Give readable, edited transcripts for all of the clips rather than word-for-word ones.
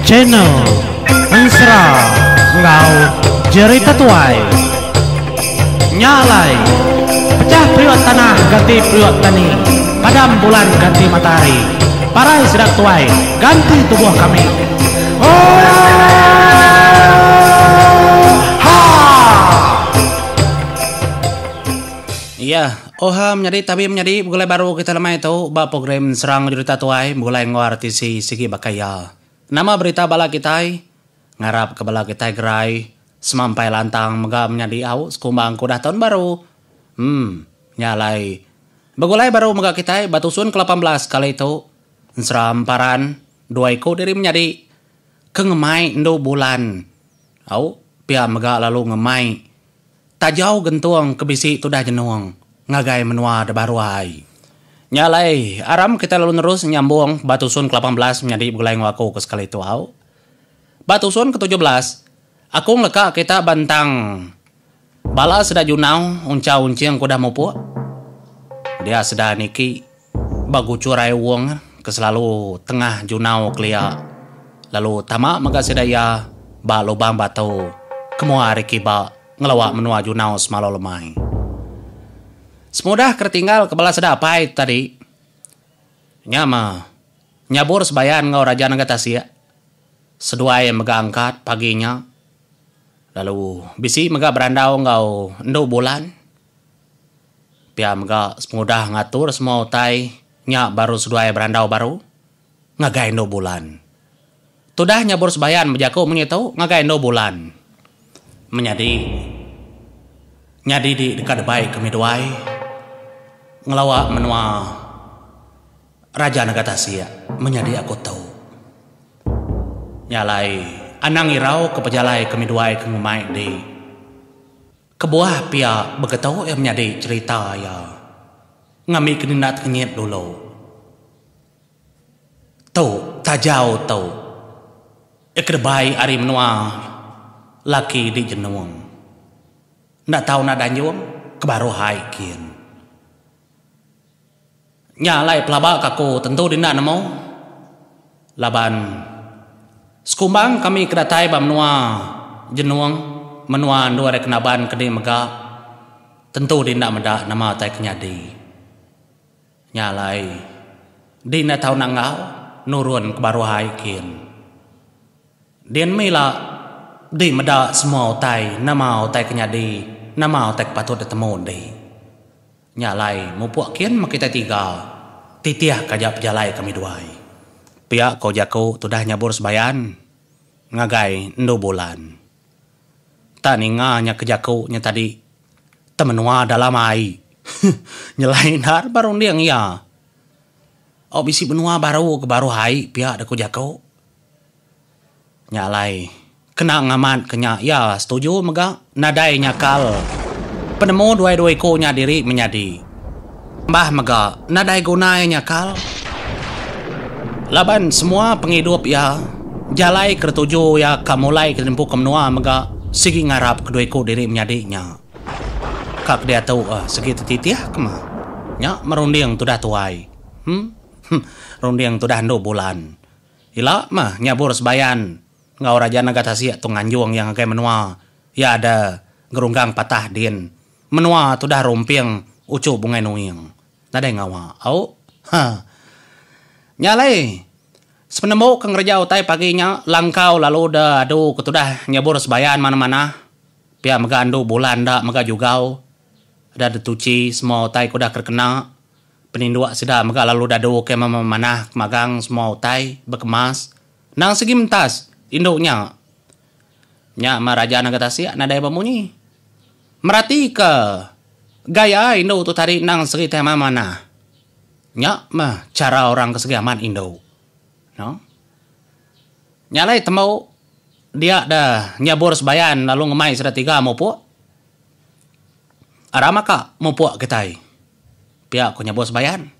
channel Ensra ngau jerita tuai nyalai pecah priwat tanah ganti priwat tani padam bulan ganti matahari parai sedang tuai ganti tubuh kami iya menjadi tapi menjadi mulai baru kita lemah itu ba program serang cerita tuai mulai ngartisi segi bakaya nama berita bala kita ngarap ke bala kita gerai semampai lantang mega menjadi au sekumbang kudah tahun baru nyalai bagulai baru mega kita batusun ke-18 kali itu seramparan dua iko diri menjadi kengemai endo bulan au pia mega lalu ngemai tajau gentuang kebisi tudah jenuang ngagai menua de baruai nyalai aram kita lalu terus nyambung batusun ke-18 menjadi bulai ngaku ke sekali itu au batusun ke-17 aku leka kita bantang bala sudah junau unca unciang kuda mupu dia sudah niki bagu curai wong ke selalu tengah junau klia lalu tamak maga sedaya ba lubang batu kemua rikiba ngelawak menua junau semalo lemai semudah kertinggal kepala sedapai tadi nyama nyabur sebayan ngau raja Nagatasia sedua yang mega angkat paginya lalu bisi mega berandau ngau endo bulan pia mega semudah ngatur semua utai nya baru sedua yang berandau baru ngagai endo bulan tudah nyabur sebayan menjaku menyetau ngagai endo bulan menjadi nyadi di dekat baik kami doai ngelawak menua Raja Nagatasia menjadi aku tahu nyalai anang irau ke pejalai kami doai kengumai di kebuah pia begetau yang menjadi cerita ya ngami kenindat kenyit dulu tahu tajau tahu ekerbai ari menua laki di jenuang ndak tahu nada nyuang kebaru haikin nyalai pelabak aku tentu dinda namo laban sekumbang kami kedatai ba menua jenuang menua dua rekenaban kedi mega tentu dinda meda nama tai kenyadi nyalai dinda tahu nangau nurun kebaru haikin din mila di meda semua utai nama utai kenyadi nama utai patut ditemu di nyalai mupuak kian makita tiga titiah kajap jalai kami duai pihak kau jaku tudah nyabur sebayan ngagai endo bulan tani nganya kejaku nya tadi temenua dalam ai nyelain har baru diang ya bisi benua baru ke baru hai pihak deku jaku nyalai kena ngaman kenya ya setuju mega nadai nyakal penemu dua ko nya diri menjadi mbah mega nadai gunai nyakal laban semua penghidup ya jalai ketujuh ya kamulai ketempu kemnua mega sigi ngarap kedua ko diri menjadinya kak dia tahu segi tititiah kema nya merunding tudah tuai runding tudah ndo bulan ila mah nyabur sebayan ngau Raja Nagatasia tu nganjuang yang kayak menua ya ada gerunggang patah din menua tu dah rompiang ucu bungai nuing tadai ngawa nyalai sepenemu kang raja utai paginya langkau lalu dah aduh ketudah nyabur sebayan mana-mana pia mega andu bulan dak mega jugau ada detuci semua utai kuda terkena penindua sudah mega lalu dadu ke mana magang semua utai bekemas nang segi mentas induknya nya Raja Nagatasia nadai bamunyi merati ke gaya Indo tu tadi nang segi tema mana nya mah cara orang kesegaman Indo no nyalai temau dia dah nyabur sebayan lalu ngemai sudah tiga mau pu arama ka mau pu ketai pihak aku nyabur sebayan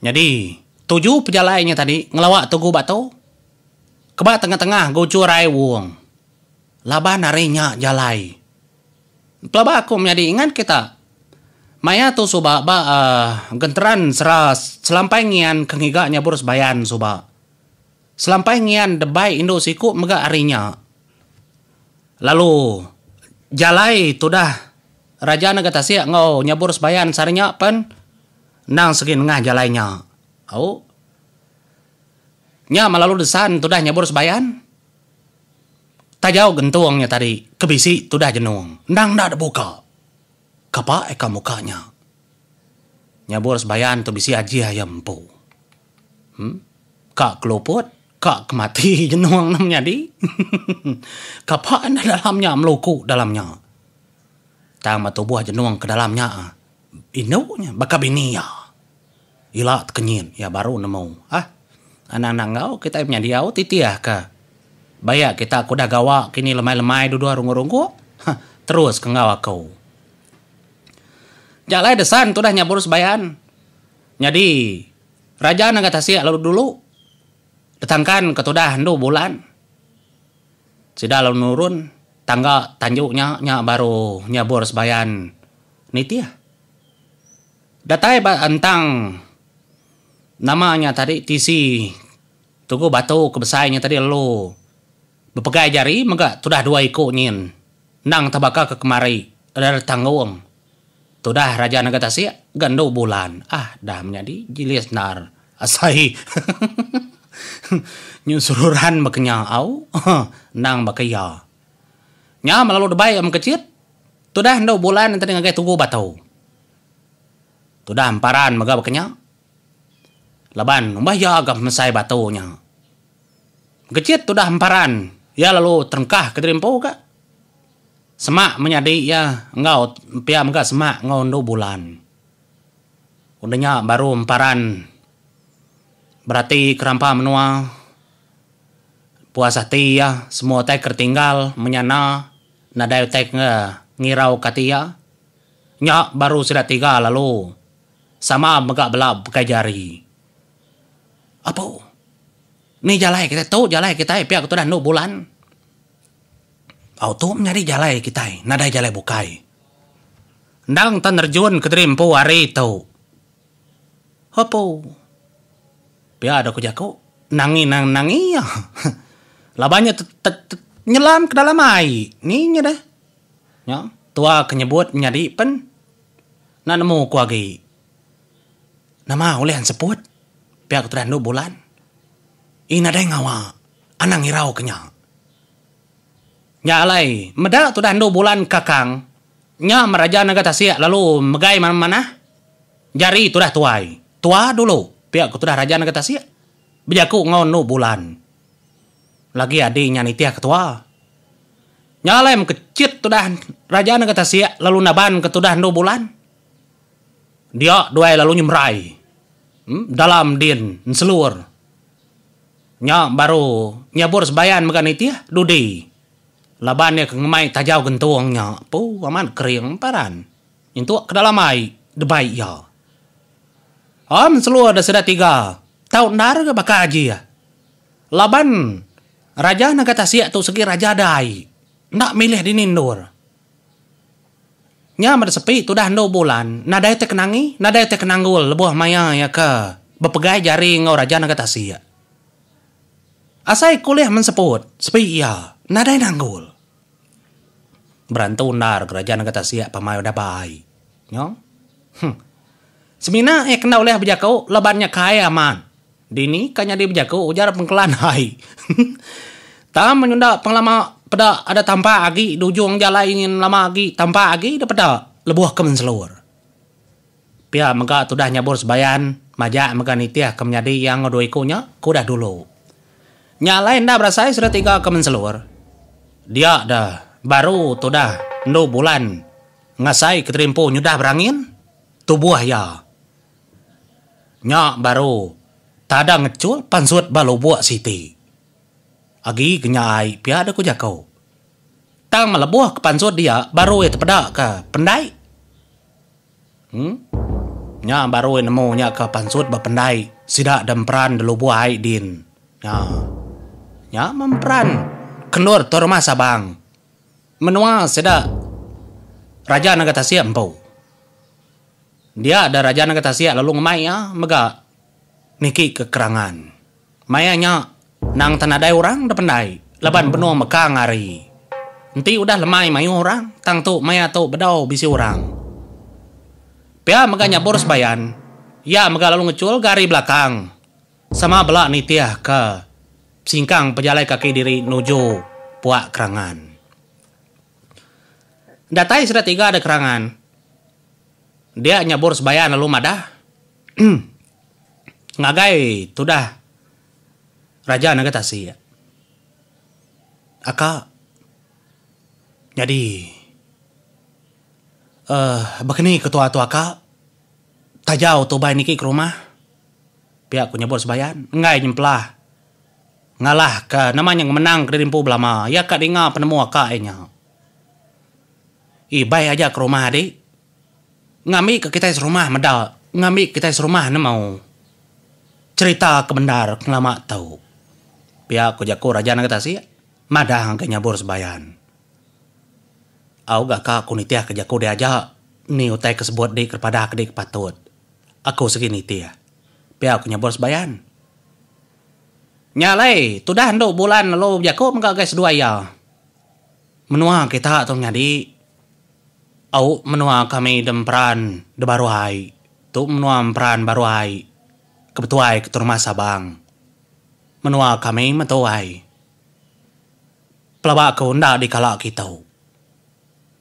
jadi 7 pejalainya tadi ngelawak tugu batu keba tengah-tengah go curai wong laba narinya jalai pelaba aku menjadi ingat kita maya tu suba genteran seras selampai ngian kengiga nyabur sebayan suba Selampai ngian debai Indo siku mega arinya. Lalu jalai tu dah raja negara Tasia ngau nyabur sebayan sarinya pen nang segin ngah jalainya. Au. Nya malalu desan tu dah nyabur sebayan. Tajau gentuangnya tadi kebisi tu dah jenung. Nang dah buka. Kapa eka mukanya. Nyabur sebayan tu bisi aji ayam pu. Kak keluput. Kak kemati jenuang namanya di. Kapaan dalamnya meluku dalamnya. Tang matubuh jenuang ke dalamnya. Inunya baka binia. Ila kenyin ya baru nemu. Anak-anak ngau kita punya diau titiah ka. Bayak kita kuda gawa kini lemai-lemai duduk rungu-rungu. Terus ke ngawa kau. Jalai desan tu dah nyabur sebayan. Jadi raja negara Tasia lalu dulu. Datangkan ketudah 2 bulan. Sudah lalu nurun. Tangga tanjuknya baru nyabur sebayan. Nitia. Datai antang. Namanya tadi tisi. Tugu batu kebesainya tadi lalu. Berpegai jari. Maka tudah 2 ikut nyin. Nang tabaka ke kemari. Ada tanggung. Tudah raja negara Tasia. 2 bulan. Dah menjadi jilis nar. Asai. Nyusururan makanya au nang bakaya nya malalu debai am kecil tu dah 2 bulan tadi ngagai tunggu batau tu dah amparan maga bakanya laban umbah ya agak mesai bataunya kecil tu dah amparan ya lalu terengkah ke terimpo ka semak menyadi ya engau pia maga semak ngau 2 bulan undanya baru amparan. Berarti kerampa menua puasa tia semua teh kertinggal menyana nadai teh ngirau katia nya baru sudah 3 lalu sama megak belab pakai jari apa ni jalai kita tu jalai kita pihak tu dah 2 bulan auto nyari jalai kita nadai jalai bukai ndang tan nerjun ke terimpo hari tu apa ya ada kujako nangi ya. Labanya nyelam ke dalam air. Ni nya dah. Ya, tua kenyebut nyadi pen. Na nemu ku agi. Nama olehan seput. Pihak tu 2 bulan. Ina dah ngawa. Anang irau kenya. Nya alai, meda tu dah 2 bulan kakang. Nya meraja negara Tasia lalu megai mana-mana. Jari tu dah tuai. Tua dulu. Pihak ku dah raja negara Tasia. Bejaku ngau 2 bulan. Lagi adiknya nitiah ketua. Nyalem kecit tu dah raja negara Tasia. Lalu naban ke tu dah 2 bulan. Dia 2 lalu nyemrai. Dalam din seluar. Nya baru nyabur sebayan makan nitiah. Dudi. Laban dia kengemai tajau gentuangnya. Pu aman kering paran. Itu ke dalam air. Debai ya. Seluar dah sudah 3 tahun dar ke baka haji ya. Laban raja negara Tasia tu segi raja dai. Nak milih di nindur. Nya mada sepi tu dah 2 bulan. Nadai te kenangi, nadai te kenanggul lebuh maya ya ke. Bepegai jari ngau raja negara Tasia. Asai kuliah menseput, sepi iya, nadai nanggul. Berantu nar raja negara Tasia pamayo dabai. Nyo. Semina kena oleh bejakau lebannya kaya man. Dini kanya di bejakau ujar pengkelan hai. Tam menyunda penglama pada ada tanpa agi dujung jalan ingin lama agi tanpa agi dapat lebuh kemen seluar. Pia mega tudah nyabur sebayan majak mega nitiah kemenyadi yang ngodoi kunya kudah dulu. Nyalain dah berasai sudah 3 kemen seluar. Dia dah baru tudah 2 bulan ngasai keterimpo nyudah berangin tubuh ya. Nya baru tada ngecul pansut balo buat siti. Agi kenyai pia ada ku jakau. Tang melebuh ke pansut dia baru itu pedak ke pendai. Nya baru nemu nya ke pansut bapendai sidak demperan delu buai din. Nya memperan kenur tu rumah sabang. Menua sidak raja negara Tasia empau. Dia ada raja negara Tasia lalu ngemai ya mega niki kekerangan. Mayanya Nang tanadai orang dependai. Laban benua mekang hari. Nanti udah lemai mayu orang. Tang tu maya tu bedau bisi orang. Pia meganya boros bayan. Ya mega lalu ngecul gari belakang. Sama belak nitiah ke singkang pejalai kaki diri nuju puak kerangan. Datai sudah 3 ada kerangan. Dia nyabur sebayan lalu madah. Ngagai tudah. Raja naga tasi. Aka. Jadi. Begini ketua-tua aka. Tajau tu bayi niki ke rumah. Pihak ku nyabur sebayan. Ngai nyemplah. Ngalah ke namanya menang ke rimpu belama. Ya kak dengar penemu aka enya. Bayi aja ke rumah adik. Ngami ke kita serumah medal. Ngami kita serumah na mau. Cerita kebendar lama tahu. Pihak ku jaku raja naga tasi. Madah ke nyabur sebayan. Au gak kak kunitiah ke jaku dia aja. Ni utai kesebut dik kepada kedik patut. Aku segini tiah. Pihak ku nyabur sebayan. Nyalai, tu dah nduk bulan lalu jaku mengka guys 2 ya. Menua kita tu nyadi. Au menua kami demperan de baru hai. Tu menua peran baru hai. Kebetuai ke rumah Sabang. Menua kami metuai. Pelabak ku ndak di kalak kita.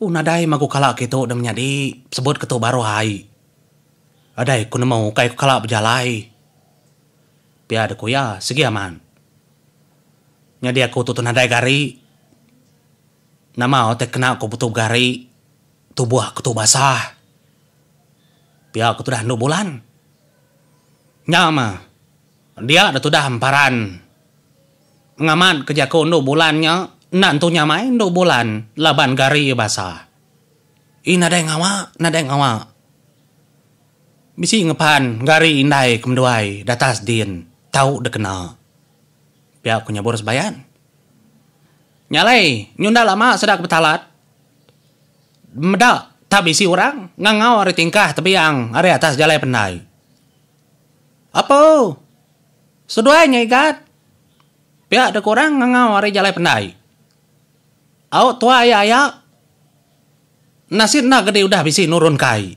Nadai maku kalak kita dan menjadi sebut ketu baru hai. Adai ku nemu kai ku kalak berjalai. Biar ku ya segi aman. Nyadi aku tutun nadai gari. Nama otek kena ku butuh gari. Tubuh aku tu basah. Biar aku tu dah 2 bulan. Nyama. Dia dah tu dah hamparan. Ngaman kerja ku 2 bulannya. Nantu nyamai 2 bulan. Laban gari basah. Nadai ngawa. Bisi ngepan. Gari indai kemduai. Datas din. Tahu dah kena. Biar aku nyabur sebayan. Nyalai. Nyunda lama sedak betalat. Medak, tak bisi orang, ngangau hari tingkah tapi yang hari atas jalai pendai. Apa? Seduanya ikat. Pihak ada kurang ngangau hari jalai pendai. Au tua ayah. Nasir nak gede udah bisi nurun kai.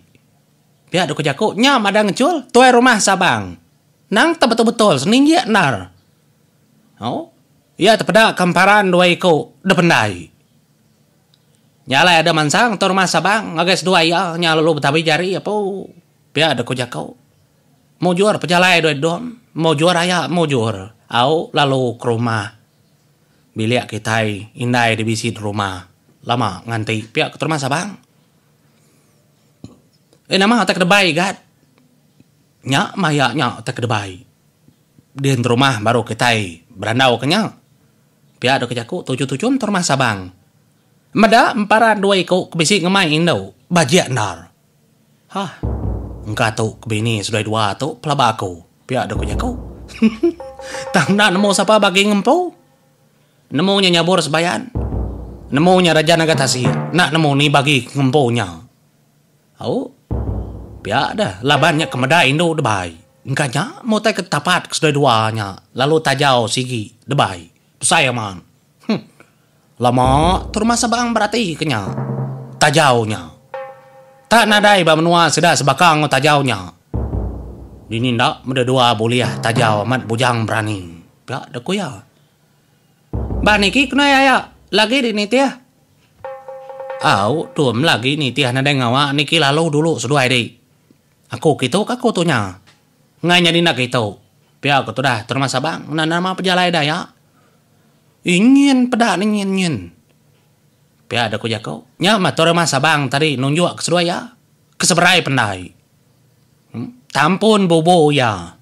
Pihak ada kejaku, nyam ada ngecul, tua rumah Sabang. Nang tak betul-betul, seninggi nar. Oh, ya terpada kamparan 2 iko dependai. Nyalai ada mansang tu rumah Sabang ngagas 2 ya nyala lu betawi jari apa pia ada kojak kau mau jual pejalai dom mau jual raya mau jual au lalu ke rumah biliak kita indai di bisi rumah lama nganti pia ke rumah Sabang nama tak kedebai gat nya maya nya tak kedebai di rumah baru kita berandau kenya pia ada kejaku 7 rumah Sabang. Mada emparan 2 iko kebisi ngemai indau. Bajak nar. Hah. Engkau tu kebini sudah 2 tu pelaba aku. Pihak ada kunya kau. Tak nak nemu siapa bagi ngempau. Nemunya nyabur sebayan. Nemunya raja naga tasi. Nak nemu ni bagi ngempaunya. Au. Pihak dah. Labannya kemeda indau debai. Engkanya mau tak ketapat sudah 2-nya. Lalu tajau sigi debai. Saya man. Lama tu rumah Sabang berarti kenya tajaunya. Tak nadai ba menua sudah sebakang tajaunya. Dini ndak meda 2 buliah tajau amat bujang berani. Ya deku ya. Ba niki kena ya lagi di nitia. Au tuam lagi nitia nadai ngawa niki lalu dulu seduai deh. Aku gitu aku tunya. Ngai nyadi nak gitu. Pia aku tu dah tu rumah Sabang nama pejalai dah ya. Ingin pedak ingin. Pia ada ku jako. Nya matur mas Sabang tadi nunjuk kesedua ya. Keseberai pendai. Tampun bobo ya.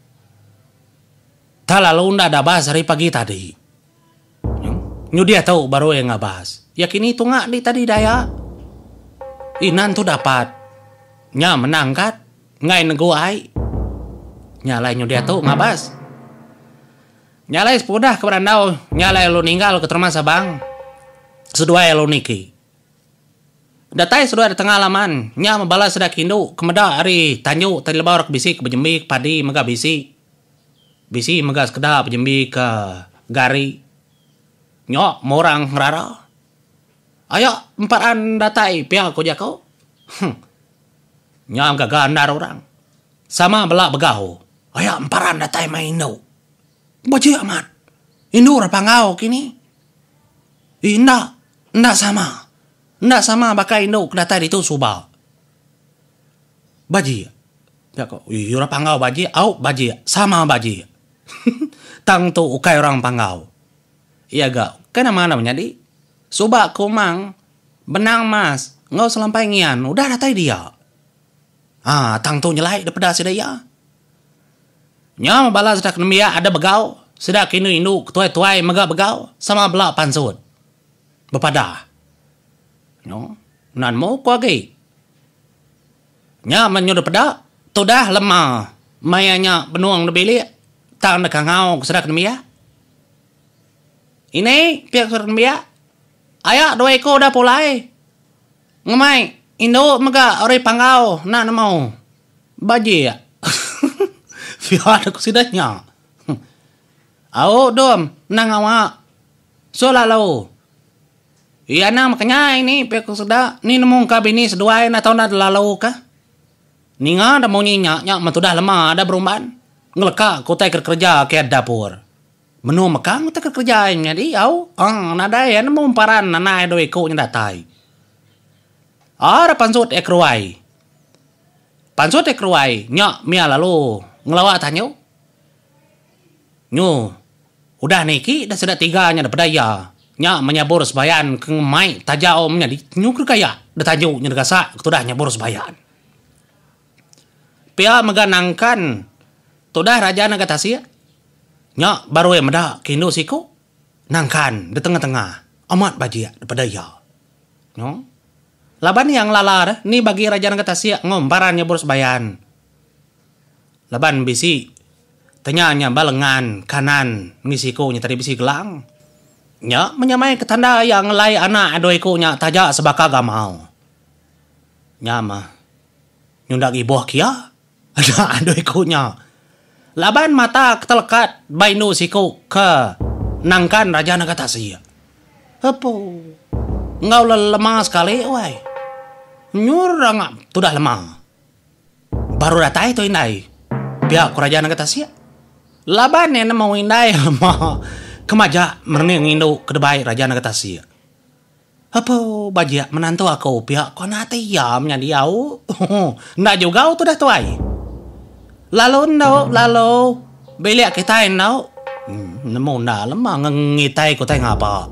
Tak lalu ndak ada bahas hari pagi tadi. Nyu dia tahu baru yang ngabas. Yakin itu ngak di tadi daya. Inan tu dapat. Nya menangkat. Ngai neguai. Nya lain nyu dia tahu ngabas. Nyalai sepudah ke berandau. Nyalai lu ninggal ke rumah Sabang. Sedua lu niki. Datai sedua di tengah alaman. Nya membalas sedak hindu. Kemeda hari tanju. Tadi lebar ke bisi ke bejembi ke padi mega bisi. Bisi mega sekedap bejembi ke gari nyok morang rara. Ayo emparan datai pihak ko jako. Nyam gagandar orang. Sama belak begau. Ayo emparan datai main no. Baji amat. Indo rapangau kini. Ndak sama. Ndak sama bakai Indo datai itu subal. Baji. Ya kok, yura pangau baji, au baji, sama baji. Tang tu ukai orang pangau. Iya gak, kena mana menjadi? Subak kumang, benang mas, ngau selampai ngian, udah datai dia. Tang tu nyelai daripada sedaya. Nyam balas sedak nemia ada begau, sedak inu tuai mega begau, sama belak pansut. Bepada. No, nan mau kuagi. Nyam menyuruh pada. Tudah lemah, mayanya benuang nebili, tak nak ngau kesedak nemia. Ini pihak kesedak nemia. Ayak dua ekor dah pulai. Ngemai, Indo mega ori pangau, nak mau. Baji ya. Pihak aku sidahnya. Au dom, nang awak. Solah lau. Iya nang makanya ini pihak kesedak. Ni nemu kabini seduai atau nak lalau kah? Ninga ada mau nyak matudah lemah ada beruman ngeleka kota kerja ke dapur menu mekang kota kerja jadi au nada ya nemu umparan nana do eko nya datai ada pansut ekruai nyak mia lalu ngelawat tanyo nyu udah niki dah sudah tiganya dapat daya nyak menyabur sebayan ke mai tajau menjadi nyu kaya dah tanyo nya gasa ketudah nyabur sebayan. Pia meganangkan tudah raja naga tasia. Nya baru yang meda kindo siku. Nangkan di tengah-tengah. Amat bajia daripada ya. No? Laban yang lalar ni bagi raja naga tasia ngomparannya boros bayan. Laban bisi tanyanya balengan kanan ngisiku nya tadi bisi gelang. Nya menyamai ketanda yang lai anak adoiku nya tajak sebaka gamau. Nya mah nyundak ibuh kia. Ada adoikunya. Laban mata ketelekat bainu siku ke nangkan raja naga tasia. Apa? Engkau lemah sekali, wai. Nyurang tudah lemah. Baru datai tu indai. Pihak raja naga tasia. Laban yang mau indai lemah. Kemaja merning indu kedebai raja naga tasia. Apa bajia menantu aku pihak kau nanti ya menjadi au. Ndak juga tu dah tuai. Lalu beliak kita nau. Nemu lemah ngitai ko tay ngapa.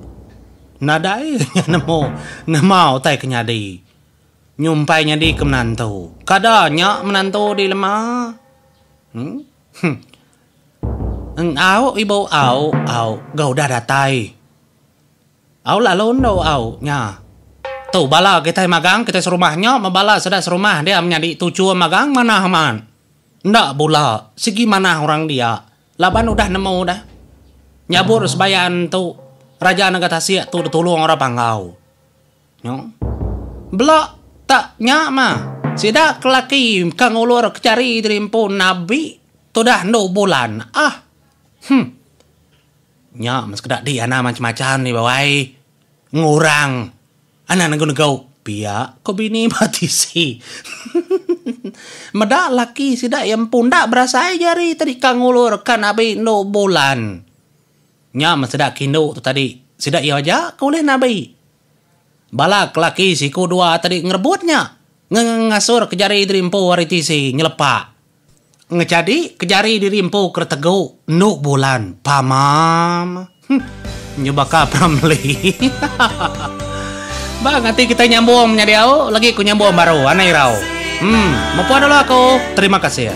Nadai nemu tay kenyadi. Nyumpai nyadi ke menantu. Kadanya menantu di lemah. Au ibu au gau dah datai. Au lalu au nya. Tuh bala kita magang kita serumahnya membala sudah serumah dia menjadi tujuh magang mana aman. Ndak bola, segi mana orang dia. Laban udah nemu dah. Nyabur sebayan tu raja naga tasia tu tolong orang pangau. Nyo. Belak tak nyak mah. Sida kelaki kang ulur kecari dirimpu nabi tu dah no bulan. Nyak mas kedak dia ana macam-macam ni bawai. Ngurang. Ana nego-nego pia ko bini mati si. Meda laki sida yang pundak berasa jari tadi kang ulur kan abi no bulan. Nya maseda kindo tu tadi sida iya aja kulih nabi. Balak laki siku dua tadi ngerebutnya. Ngasur kejari dirimpu wariti si nyelepak. Ngecadi kejari dirimpu kertegu no bulan pamam. Nyoba ka pramli. Bang, nanti kita nyambung menjadi au lagi ku nyambung baru anai rau. Mau dulu aku. Terima kasih ya.